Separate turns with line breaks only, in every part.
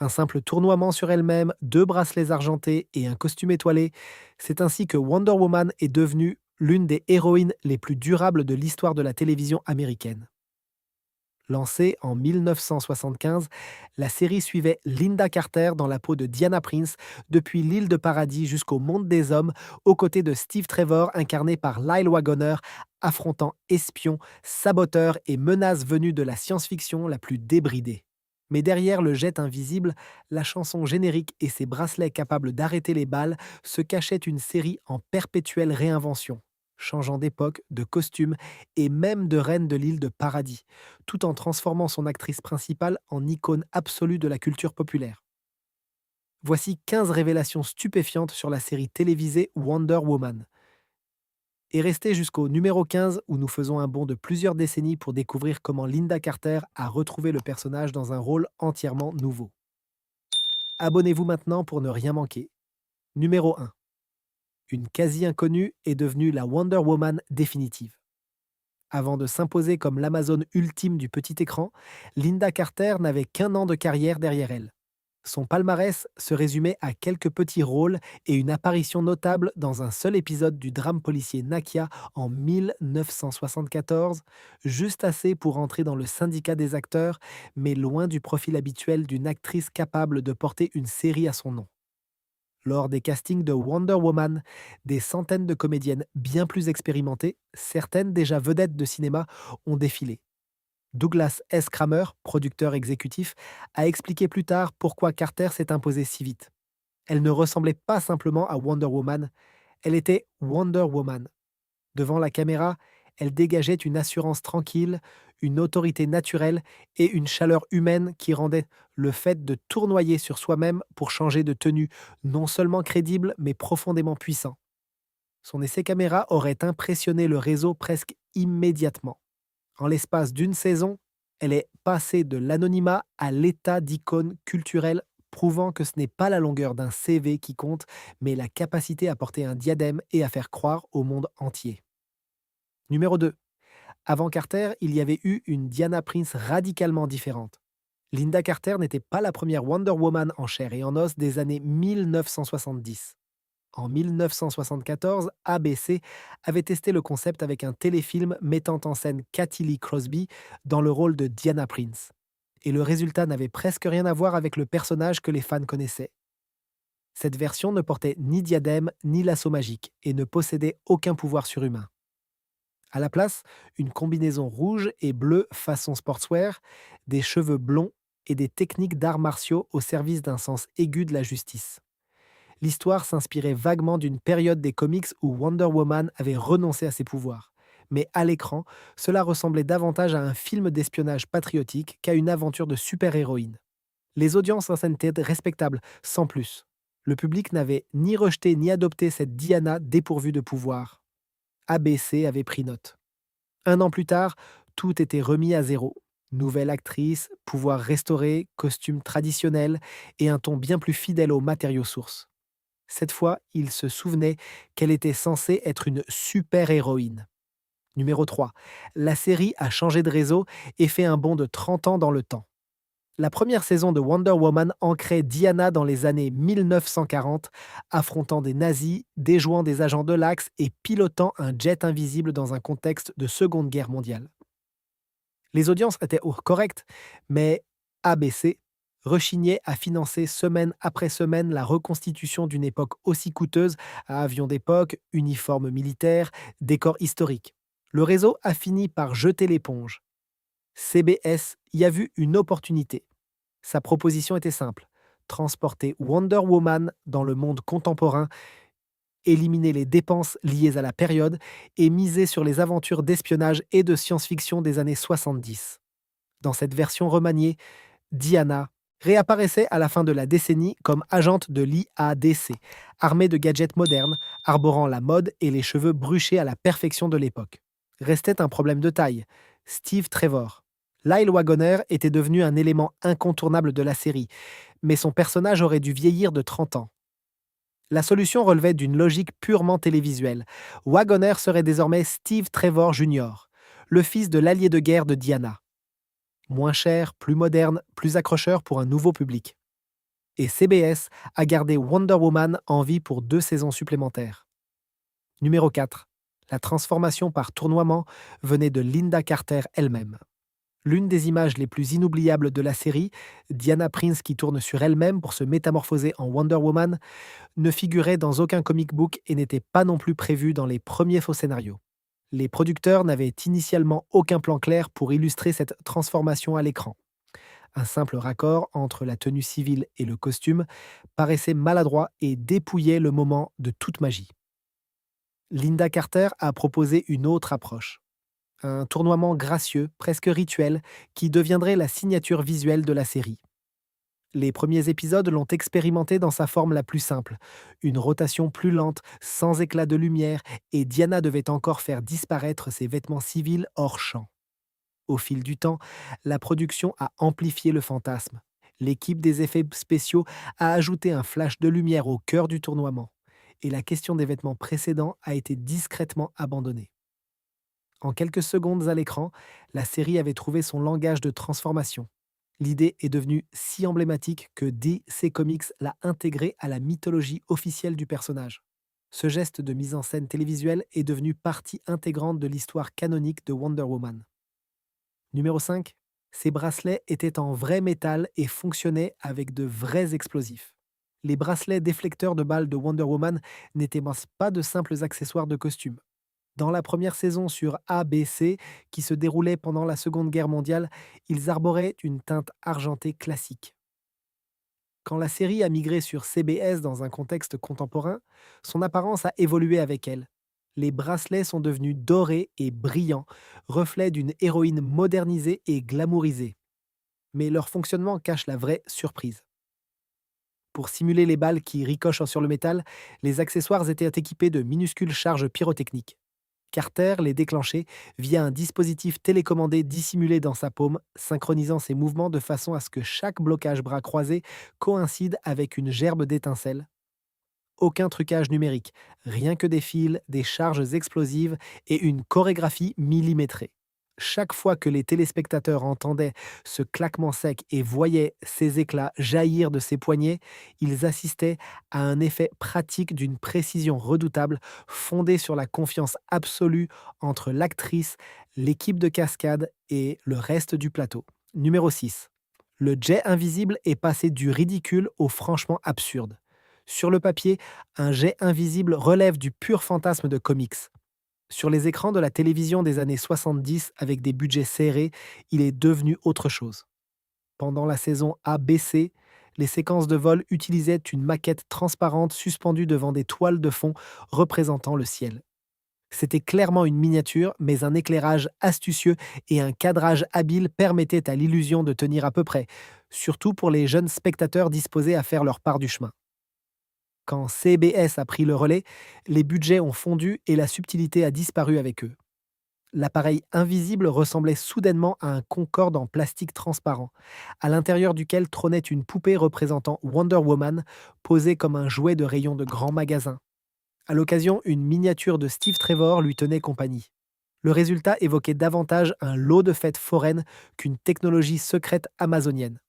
Un simple tournoiement sur elle-même, 2 bracelets argentés et un costume étoilé, c'est ainsi que Wonder Woman est devenue l'une des héroïnes les plus durables de l'histoire de la télévision américaine. Lancée en 1975, la série suivait Linda Carter dans la peau de Diana Prince depuis l'île de Paradis jusqu'au monde des hommes, aux côtés de Steve Trevor incarné par Lyle Waggoner, affrontant espions, saboteurs et menaces venues de la science-fiction la plus débridée. Mais derrière le jet invisible, la chanson générique et ses bracelets capables d'arrêter les balles se cachait une série en perpétuelle réinvention, changeant d'époque, de costume et même de reine de l'île de Paradis, tout en transformant son actrice principale en icône absolue de la culture populaire. Voici 15 révélations stupéfiantes sur la série télévisée Wonder Woman. Et restez jusqu'au numéro 15 où nous faisons un bond de plusieurs décennies pour découvrir comment Linda Carter a retrouvé le personnage dans un rôle entièrement nouveau. Abonnez-vous maintenant pour ne rien manquer. Numéro 1. Une quasi-inconnue est devenue la Wonder Woman définitive. Avant de s'imposer comme l'Amazone ultime du petit écran, Linda Carter n'avait qu'un an de carrière derrière elle. Son palmarès se résumait à quelques petits rôles et une apparition notable dans un seul épisode du drame policier Nakia en 1974, juste assez pour entrer dans le syndicat des acteurs, mais loin du profil habituel d'une actrice capable de porter une série à son nom. Lors des castings de Wonder Woman, des centaines de comédiennes bien plus expérimentées, certaines déjà vedettes de cinéma, ont défilé. Douglas S. Kramer, producteur exécutif, a expliqué plus tard pourquoi Carter s'est imposée si vite. Elle ne ressemblait pas simplement à Wonder Woman, elle était Wonder Woman. Devant la caméra, elle dégageait une assurance tranquille, une autorité naturelle et une chaleur humaine qui rendait le fait de tournoyer sur soi-même pour changer de tenue non seulement crédible mais profondément puissant. Son essai caméra aurait impressionné le réseau presque immédiatement. En l'espace d'une saison, elle est passée de l'anonymat à l'état d'icône culturelle, prouvant que ce n'est pas la longueur d'un CV qui compte, mais la capacité à porter un diadème et à faire croire au monde entier. Numéro 2. Avant Carter, il y avait eu une Diana Prince radicalement différente. Linda Carter n'était pas la première Wonder Woman en chair et en os des années 1970. En 1974, ABC avait testé le concept avec un téléfilm mettant en scène Kathy Lee Crosby dans le rôle de Diana Prince. Et le résultat n'avait presque rien à voir avec le personnage que les fans connaissaient. Cette version ne portait ni diadème ni lasso magique et ne possédait aucun pouvoir surhumain. À la place, une combinaison rouge et bleue façon sportswear, des cheveux blonds et des techniques d'arts martiaux au service d'un sens aigu de la justice. L'histoire s'inspirait vaguement d'une période des comics où Wonder Woman avait renoncé à ses pouvoirs. Mais à l'écran, cela ressemblait davantage à un film d'espionnage patriotique qu'à une aventure de super-héroïne. Les audiences en scène étaient respectables, sans plus. Le public n'avait ni rejeté ni adopté cette Diana dépourvue de pouvoir. ABC avait pris note. Un an plus tard, tout était remis à zéro. Nouvelle actrice, pouvoir restauré, costume traditionnel et un ton bien plus fidèle aux matériaux sources. Cette fois, il se souvenait qu'elle était censée être une super-héroïne. Numéro 3. La série a changé de réseau et fait un bond de 30 ans dans le temps. La première saison de Wonder Woman ancrait Diana dans les années 1940, affrontant des nazis, déjouant des agents de l'Axe et pilotant un jet invisible dans un contexte de Seconde Guerre mondiale. Les audiences étaient correctes, mais ABC rechignait à financer semaine après semaine la reconstitution d'une époque aussi coûteuse à avions d'époque, uniformes militaires, décors historiques. Le réseau a fini par jeter l'éponge. CBS y a vu une opportunité. Sa proposition était simple: transporter Wonder Woman dans le monde contemporain, éliminer les dépenses liées à la période et miser sur les aventures d'espionnage et de science-fiction des années 70. Dans cette version remaniée, Diana réapparaissait à la fin de la décennie comme agente de l'IADC, armée de gadgets modernes, arborant la mode et les cheveux bruchés à la perfection de l'époque. Restait un problème de taille: Steve Trevor. Lyle Waggoner était devenu un élément incontournable de la série, mais son personnage aurait dû vieillir de 30 ans. La solution relevait d'une logique purement télévisuelle. Waggoner serait désormais Steve Trevor Jr., le fils de l'allié de guerre de Diana. Moins cher, plus moderne, plus accrocheur pour un nouveau public. Et CBS a gardé Wonder Woman en vie pour 2 saisons supplémentaires. Numéro 4. La transformation par tournoiement venait de Linda Carter elle-même. L'une des images les plus inoubliables de la série, Diana Prince qui tourne sur elle-même pour se métamorphoser en Wonder Woman, ne figurait dans aucun comic book et n'était pas non plus prévue dans les premiers faux scénarios. Les producteurs n'avaient initialement aucun plan clair pour illustrer cette transformation à l'écran. Un simple raccord entre la tenue civile et le costume paraissait maladroit et dépouillait le moment de toute magie. Linda Carter a proposé une autre approche. Un tournoiement gracieux, presque rituel, qui deviendrait la signature visuelle de la série. Les premiers épisodes l'ont expérimenté dans sa forme la plus simple, une rotation plus lente, sans éclat de lumière, et Diana devait encore faire disparaître ses vêtements civils hors champ. Au fil du temps, la production a amplifié le fantasme. L'équipe des effets spéciaux a ajouté un flash de lumière au cœur du tournoiement, et la question des vêtements précédents a été discrètement abandonnée. En quelques secondes à l'écran, la série avait trouvé son langage de transformation. L'idée est devenue si emblématique que DC Comics l'a intégrée à la mythologie officielle du personnage. Ce geste de mise en scène télévisuelle est devenu partie intégrante de l'histoire canonique de Wonder Woman. Numéro 5. Ces bracelets étaient en vrai métal et fonctionnaient avec de vrais explosifs. Les bracelets déflecteurs de balles de Wonder Woman n'étaient pas de simples accessoires de costume. Dans la première saison sur ABC, qui se déroulait pendant la Seconde Guerre mondiale, ils arboraient une teinte argentée classique. Quand la série a migré sur CBS dans un contexte contemporain, son apparence a évolué avec elle. Les bracelets sont devenus dorés et brillants, reflets d'une héroïne modernisée et glamourisée. Mais leur fonctionnement cache la vraie surprise. Pour simuler les balles qui ricochent sur le métal, les accessoires étaient équipés de minuscules charges pyrotechniques. Carter les déclenchait via un dispositif télécommandé dissimulé dans sa paume, synchronisant ses mouvements de façon à ce que chaque blocage bras croisé coïncide avec une gerbe d'étincelles. Aucun trucage numérique, rien que des fils, des charges explosives et une chorégraphie millimétrée. Chaque fois que les téléspectateurs entendaient ce claquement sec et voyaient ces éclats jaillir de ses poignets, ils assistaient à un effet pratique d'une précision redoutable, fondée sur la confiance absolue entre l'actrice, l'équipe de cascade et le reste du plateau. Numéro 6. Le jet invisible est passé du ridicule au franchement absurde. Sur le papier, un jet invisible relève du pur fantasme de comics. Sur les écrans de la télévision des années 70, avec des budgets serrés, il est devenu autre chose. Pendant la saison ABC, les séquences de vol utilisaient une maquette transparente suspendue devant des toiles de fond représentant le ciel. C'était clairement une miniature, mais un éclairage astucieux et un cadrage habile permettaient à l'illusion de tenir à peu près, surtout pour les jeunes spectateurs disposés à faire leur part du chemin. Quand CBS a pris le relais, les budgets ont fondu et la subtilité a disparu avec eux. L'appareil invisible ressemblait soudainement à un concorde en plastique transparent, à l'intérieur duquel trônait une poupée représentant Wonder Woman, posée comme un jouet de rayon de grand magasin. À l'occasion, une miniature de Steve Trevor lui tenait compagnie. Le résultat évoquait davantage un lot de fêtes foraines qu'une technologie secrète amazonienne.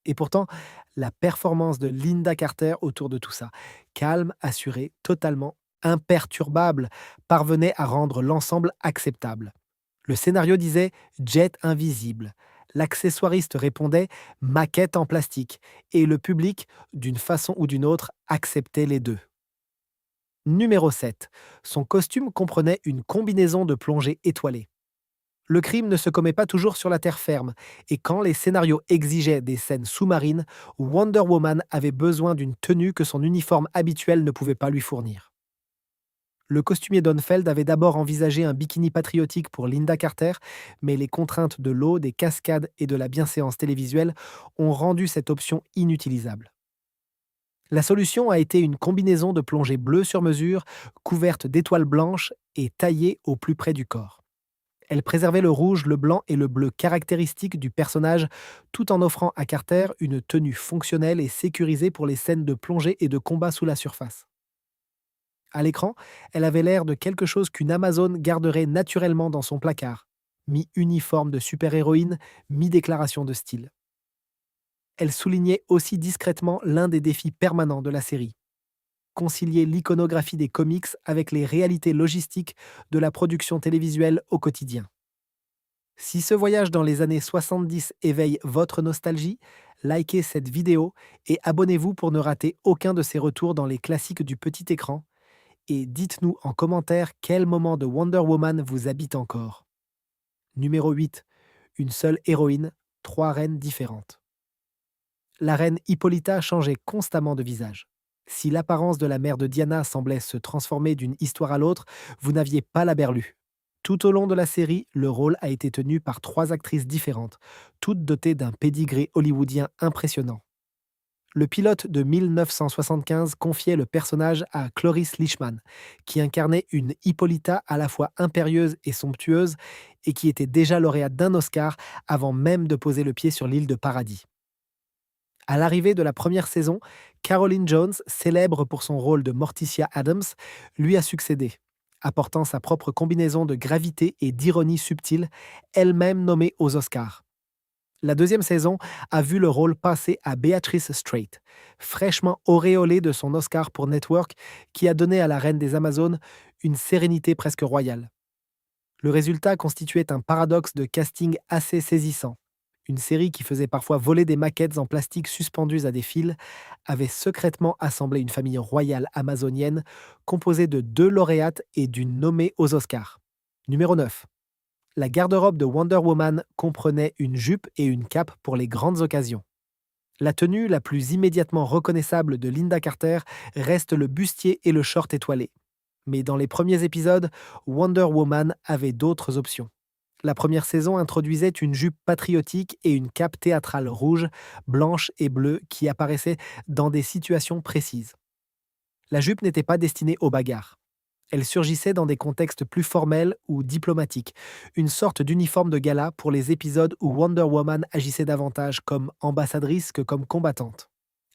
Et pourtant, la performance de Linda Carter autour de tout ça, calme, assurée, totalement imperturbable, parvenait à rendre l'ensemble acceptable. Le scénario disait jet invisible. L'accessoiriste répondait maquette en plastique. Et le public, d'une façon ou d'une autre, acceptait les deux. Numéro 7. Son costume comprenait une combinaison de plongée étoilée. Le crime ne se commet pas toujours sur la terre ferme, et quand les scénarios exigeaient des scènes sous-marines, Wonder Woman avait besoin d'une tenue que son uniforme habituel ne pouvait pas lui fournir. Le costumier Donfeld avait d'abord envisagé un bikini patriotique pour Linda Carter, mais les contraintes de l'eau, des cascades et de la bienséance télévisuelle ont rendu cette option inutilisable. La solution a été une combinaison de plongée bleue sur mesure, couverte d'étoiles blanches et taillée au plus près du corps. Elle préservait le rouge, le blanc et le bleu caractéristiques du personnage, tout en offrant à Carter une tenue fonctionnelle et sécurisée pour les scènes de plongée et de combat sous la surface. À l'écran, elle avait l'air de quelque chose qu'une Amazone garderait naturellement dans son placard, mi-uniforme de super-héroïne, mi-déclaration de style. Elle soulignait aussi discrètement l'un des défis permanents de la série: concilier l'iconographie des comics avec les réalités logistiques de la production télévisuelle au quotidien. Si ce voyage dans les années 70 éveille votre nostalgie, likez cette vidéo et abonnez-vous pour ne rater aucun de ces retours dans les classiques du petit écran. Et dites-nous en commentaire quel moment de Wonder Woman vous habite encore. Numéro 8. Une seule héroïne, trois reines différentes. La reine Hippolyta changeait constamment de visage. Si l'apparence de la mère de Diana semblait se transformer d'une histoire à l'autre, vous n'aviez pas la berlue. Tout au long de la série, le rôle a été tenu par trois actrices différentes, toutes dotées d'un pédigré hollywoodien impressionnant. Le pilote de 1975 confiait le personnage à Cloris Leachman, qui incarnait une Hippolyta à la fois impérieuse et somptueuse et qui était déjà lauréate d'un Oscar avant même de poser le pied sur l'île de Paradis. À l'arrivée de la première saison, Caroline Jones, célèbre pour son rôle de Morticia Adams, lui a succédé, apportant sa propre combinaison de gravité et d'ironie subtile, elle-même nommée aux Oscars. La deuxième saison a vu le rôle passer à Beatrice Straight, fraîchement auréolée de son Oscar pour Network, qui a donné à la reine des Amazones une sérénité presque royale. Le résultat constituait un paradoxe de casting assez saisissant. Une série qui faisait parfois voler des maquettes en plastique suspendues à des fils avait secrètement assemblé une famille royale amazonienne composée de deux lauréates et d'une nommée aux Oscars. Numéro 9. La garde-robe de Wonder Woman comprenait une jupe et une cape pour les grandes occasions. La tenue la plus immédiatement reconnaissable de Linda Carter reste le bustier et le short étoilé. Mais dans les premiers épisodes, Wonder Woman avait d'autres options. La première saison introduisait une jupe patriotique et une cape théâtrale rouge, blanche et bleue qui apparaissaient dans des situations précises. La jupe n'était pas destinée aux bagarres. Elle surgissait dans des contextes plus formels ou diplomatiques, une sorte d'uniforme de gala pour les épisodes où Wonder Woman agissait davantage comme ambassadrice que comme combattante.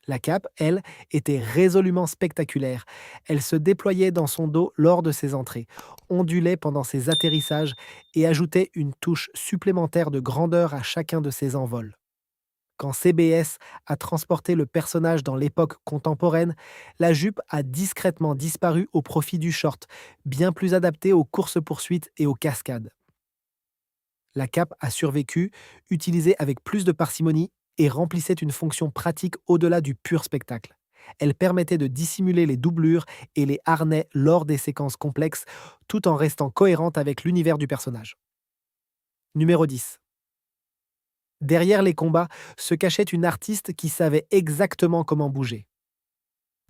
La cape, elle, était résolument spectaculaire. Elle se déployait dans son dos lors de ses entrées, ondulait pendant ses atterrissages et ajoutait une touche supplémentaire de grandeur à chacun de ses envols. Quand CBS a transporté le personnage dans l'époque contemporaine, la jupe a discrètement disparu au profit du short, bien plus adapté aux courses-poursuites et aux cascades. La cape a survécu, utilisée avec plus de parcimonie et remplissait une fonction pratique au-delà du pur spectacle. Elle permettait de dissimuler les doublures et les harnais lors des séquences complexes, tout en restant cohérente avec l'univers du personnage. Numéro 10. Derrière les combats se cachait une artiste qui savait exactement comment bouger.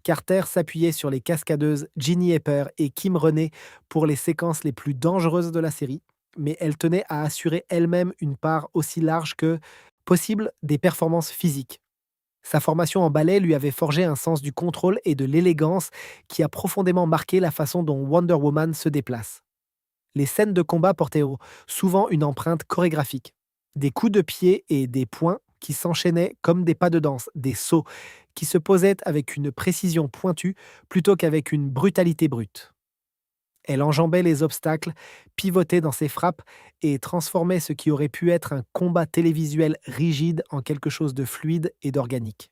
Carter s'appuyait sur les cascadeuses Ginny Epper et Kim René pour les séquences les plus dangereuses de la série, mais elle tenait à assurer elle-même une part aussi large que possible des performances physiques. Sa formation en ballet lui avait forgé un sens du contrôle et de l'élégance qui a profondément marqué la façon dont Wonder Woman se déplace. Les scènes de combat portaient souvent une empreinte chorégraphique. Des coups de pied et des poings qui s'enchaînaient comme des pas de danse, des sauts qui se posaient avec une précision pointue plutôt qu'avec une brutalité brute. Elle enjambait les obstacles, pivotait dans ses frappes et transformait ce qui aurait pu être un combat télévisuel rigide en quelque chose de fluide et d'organique.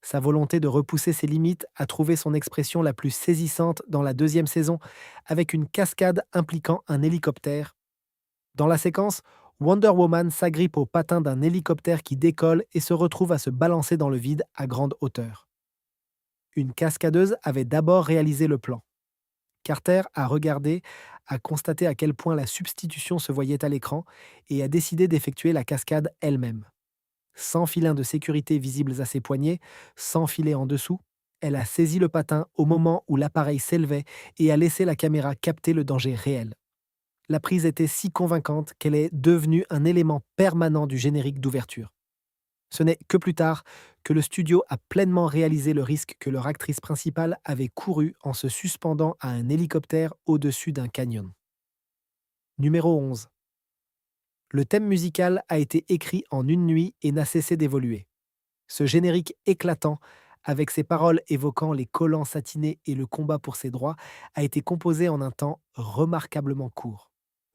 Sa volonté de repousser ses limites a trouvé son expression la plus saisissante dans la deuxième saison, avec une cascade impliquant un hélicoptère. Dans la séquence, Wonder Woman s'agrippe au patin d'un hélicoptère qui décolle et se retrouve à se balancer dans le vide à grande hauteur. Une cascadeuse avait d'abord réalisé le plan. Carter a regardé, a constaté à quel point la substitution se voyait à l'écran et a décidé d'effectuer la cascade elle-même. Sans filin de sécurité visibles à ses poignets, sans filet en dessous, elle a saisi le patin au moment où l'appareil s'élevait et a laissé la caméra capter le danger réel. La prise était si convaincante qu'elle est devenue un élément permanent du générique d'ouverture. Ce n'est que plus tard que le studio a pleinement réalisé le risque que leur actrice principale avait couru en se suspendant à un hélicoptère au-dessus d'un canyon. Numéro 11. Le thème musical a été écrit en une nuit et n'a cessé d'évoluer. Ce générique éclatant, avec ses paroles évoquant les collants satinés et le combat pour ses droits, a été composé en un temps remarquablement court.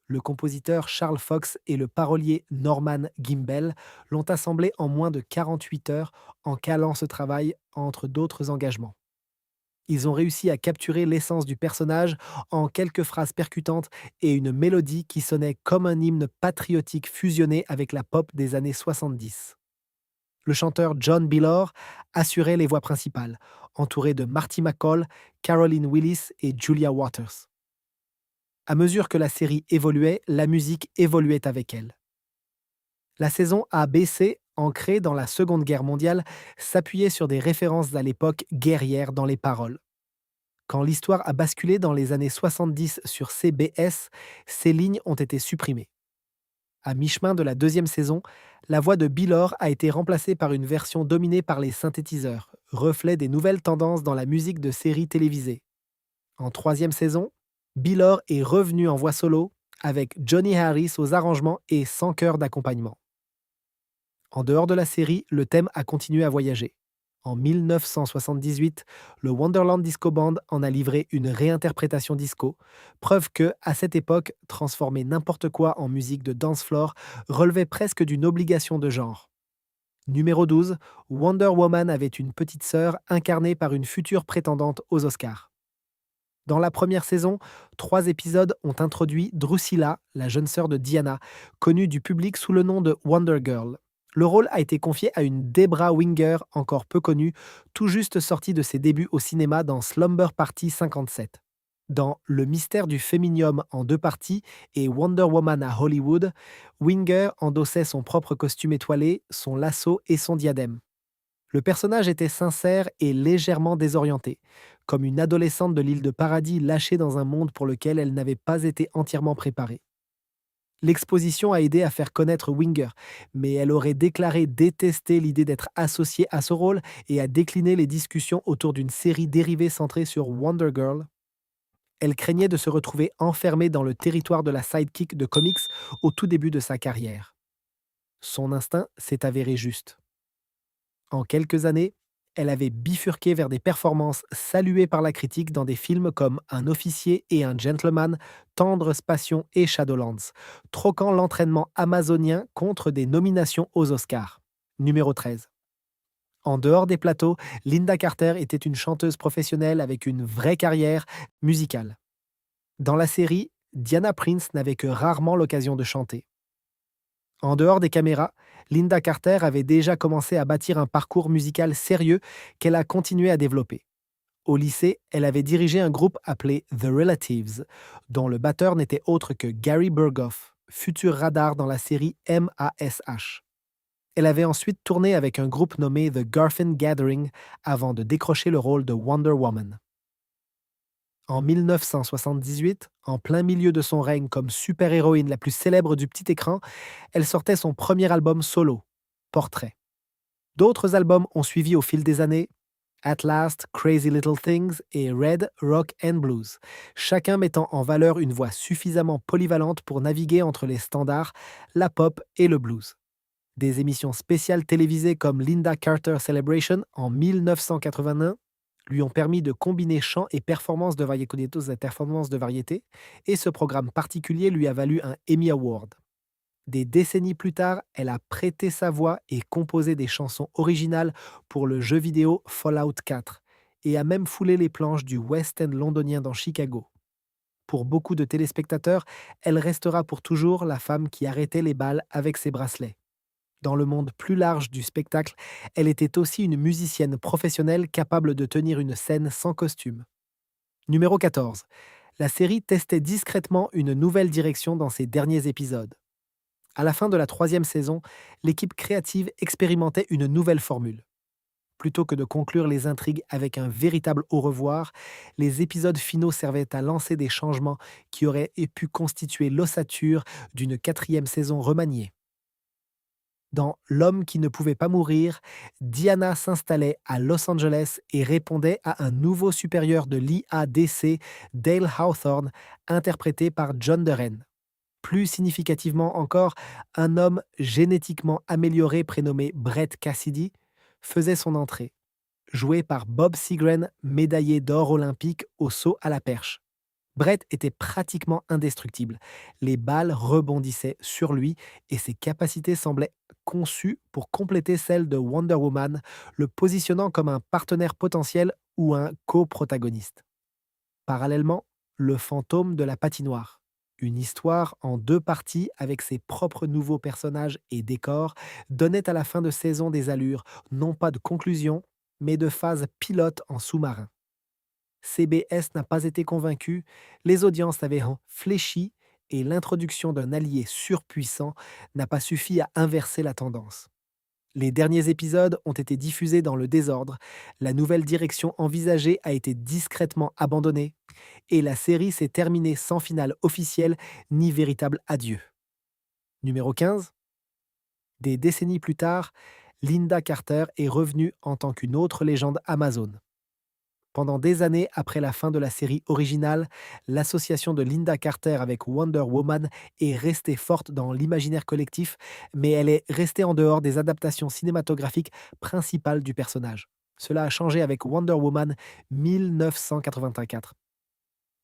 Le compositeur Charles Fox et le parolier Norman Gimbel l'ont assemblé en moins de 48 heures en calant ce travail entre d'autres engagements. Ils ont réussi à capturer l'essence du personnage en quelques phrases percutantes et une mélodie qui sonnait comme un hymne patriotique fusionné avec la pop des années 70. Le chanteur John Billor assurait les voix principales, entouré de Marty McCall, Caroline Willis et Julia Waters. À mesure que la série évoluait, la musique évoluait avec elle. La saison ABC, ancrée dans la Seconde Guerre mondiale, s'appuyait sur des références à l'époque guerrière dans les paroles. Quand l'histoire a basculé dans les années 70 sur CBS, ces lignes ont été supprimées. À mi-chemin de la deuxième saison, la voix de Billor a été remplacée par une version dominée par les synthétiseurs, reflet des nouvelles tendances dans la musique de séries télévisées. En troisième saison, Billor est revenu en voix solo, avec Johnny Harris aux arrangements et sans chœur d'accompagnement. En dehors de la série, le thème a continué à voyager. En 1978, le Wonderland Disco Band en a livré une réinterprétation disco, preuve que, à cette époque, transformer n'importe quoi en musique de dance floor relevait presque d'une obligation de genre. Numéro 12, Wonder Woman avait une petite sœur incarnée par une future prétendante aux Oscars. Dans la première saison, 3 épisodes ont introduit Drusilla, la jeune sœur de Diana, connue du public sous le nom de Wonder Girl. Le rôle a été confié à une Debra Winger, encore peu connue, tout juste sortie de ses débuts au cinéma dans Slumber Party 57. Dans Le mystère du féminium en 2 parties et Wonder Woman à Hollywood, Winger endossait son propre costume étoilé, son lasso et son diadème. Le personnage était sincère et légèrement désorienté, comme une adolescente de l'île de Paradis lâchée dans un monde pour lequel elle n'avait pas été entièrement préparée. L'exposition a aidé à faire connaître Winger, mais elle aurait déclaré détester l'idée d'être associée à ce rôle et a décliné les discussions autour d'une série dérivée centrée sur Wonder Girl. Elle craignait de se retrouver enfermée dans le territoire de la sidekick de comics au tout début de sa carrière. Son instinct s'est avéré juste. En quelques années, elle avait bifurqué vers des performances saluées par la critique dans des films comme Un officier et un gentleman, Tendres Passions et Shadowlands, troquant l'entraînement amazonien contre des nominations aux Oscars. Numéro 13. En dehors des plateaux, Linda Carter était une chanteuse professionnelle avec une vraie carrière musicale. Dans la série, Diana Prince n'avait que rarement l'occasion de chanter. En dehors des caméras, Linda Carter avait déjà commencé à bâtir un parcours musical sérieux qu'elle a continué à développer. Au lycée, elle avait dirigé un groupe appelé The Relatives, dont le batteur n'était autre que Gary Burghoff, futur radar dans la série MASH. Elle avait ensuite tourné avec un groupe nommé The Garfin Gathering avant de décrocher le rôle de Wonder Woman. En 1978, en plein milieu de son règne comme super-héroïne la plus célèbre du petit écran, elle sortait son premier album solo, Portrait. D'autres albums ont suivi au fil des années, At Last, Crazy Little Things et Red, Rock and Blues, chacun mettant en valeur une voix suffisamment polyvalente pour naviguer entre les standards, la pop et le blues. Des émissions spéciales télévisées comme Linda Carter Celebration en 1981 lui ont permis de combiner chant et performances de variété, et ce programme particulier lui a valu un Emmy Award. Des décennies plus tard, elle a prêté sa voix et composé des chansons originales pour le jeu vidéo Fallout 4, et a même foulé les planches du West End londonien dans Chicago. Pour beaucoup de téléspectateurs, elle restera pour toujours la femme qui arrêtait les balles avec ses bracelets. Dans le monde plus large du spectacle, elle était aussi une musicienne professionnelle capable de tenir une scène sans costume. Numéro 14. La série testait discrètement une nouvelle direction dans ses derniers épisodes. À la fin de la 3e saison, l'équipe créative expérimentait une nouvelle formule. Plutôt que de conclure les intrigues avec un véritable au revoir, les épisodes finaux servaient à lancer des changements qui auraient pu constituer l'ossature d'une 4e saison remaniée. Dans L'homme qui ne pouvait pas mourir, Diana s'installait à Los Angeles et répondait à un nouveau supérieur de l'IADC, Dale Hawthorne, interprété par John Doren. Plus significativement encore, un homme génétiquement amélioré prénommé Brett Cassidy faisait son entrée, joué par Bob Seagren, médaillé d'or olympique au saut à la perche. Brett était pratiquement indestructible. Les balles rebondissaient sur lui et ses capacités semblaient conçues pour compléter celles de Wonder Woman, le positionnant comme un partenaire potentiel ou un coprotagoniste. Parallèlement, le fantôme de la patinoire. Une histoire en deux parties avec ses propres nouveaux personnages et décors donnait à la fin de saison des allures, non pas de conclusion, mais de phase pilote en sous-marin. CBS n'a pas été convaincu, les audiences avaient fléchi et l'introduction d'un allié surpuissant n'a pas suffi à inverser la tendance. Les derniers épisodes ont été diffusés dans le désordre, la nouvelle direction envisagée a été discrètement abandonnée et la série s'est terminée sans finale officielle ni véritable adieu. Numéro 15. Des décennies plus tard, Linda Carter est revenue en tant qu'une autre légende Amazon. Pendant des années après la fin de la série originale, l'association de Linda Carter avec Wonder Woman est restée forte dans l'imaginaire collectif, mais elle est restée en dehors des adaptations cinématographiques principales du personnage. Cela a changé avec Wonder Woman 1984.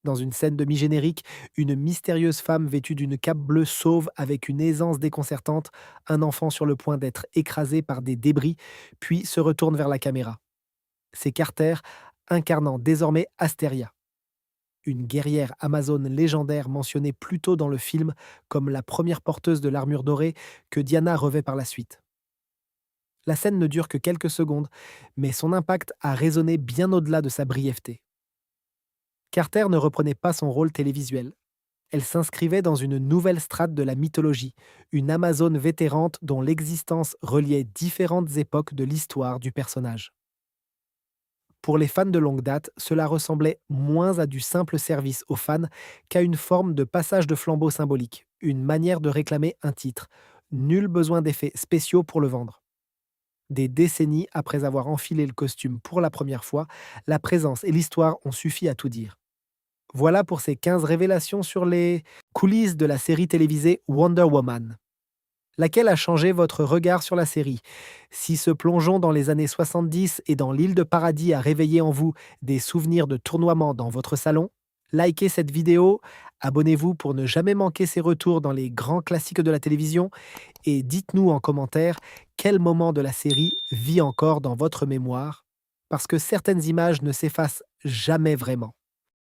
Dans une scène de mi-générique, une mystérieuse femme vêtue d'une cape bleue sauve avec une aisance déconcertante un enfant sur le point d'être écrasé par des débris, puis se retourne vers la caméra. C'est Carter, incarnant désormais Astéria, une guerrière amazone légendaire mentionnée plus tôt dans le film comme la première porteuse de l'armure dorée que Diana revêt par la suite. La scène ne dure que quelques secondes, mais son impact a résonné bien au-delà de sa brièveté. Carter ne reprenait pas son rôle télévisuel. Elle s'inscrivait dans une nouvelle strate de la mythologie, une Amazone vétérante dont l'existence reliait différentes époques de l'histoire du personnage. Pour les fans de longue date, cela ressemblait moins à du simple service aux fans qu'à une forme de passage de flambeau symbolique, une manière de réclamer un titre. Nul besoin d'effets spéciaux pour le vendre. Des décennies après avoir enfilé le costume pour la première fois, la présence et l'histoire ont suffi à tout dire. Voilà pour ces 15 révélations sur les coulisses de la série télévisée Wonder Woman. Laquelle a changé votre regard sur la série? Si ce plongeon dans les années 70 et dans l'île de paradis a réveillé en vous des souvenirs de tournoiement dans votre salon, likez cette vidéo, abonnez-vous pour ne jamais manquer ces retours dans les grands classiques de la télévision et dites-nous en commentaire quel moment de la série vit encore dans votre mémoire, parce que certaines images ne s'effacent jamais vraiment.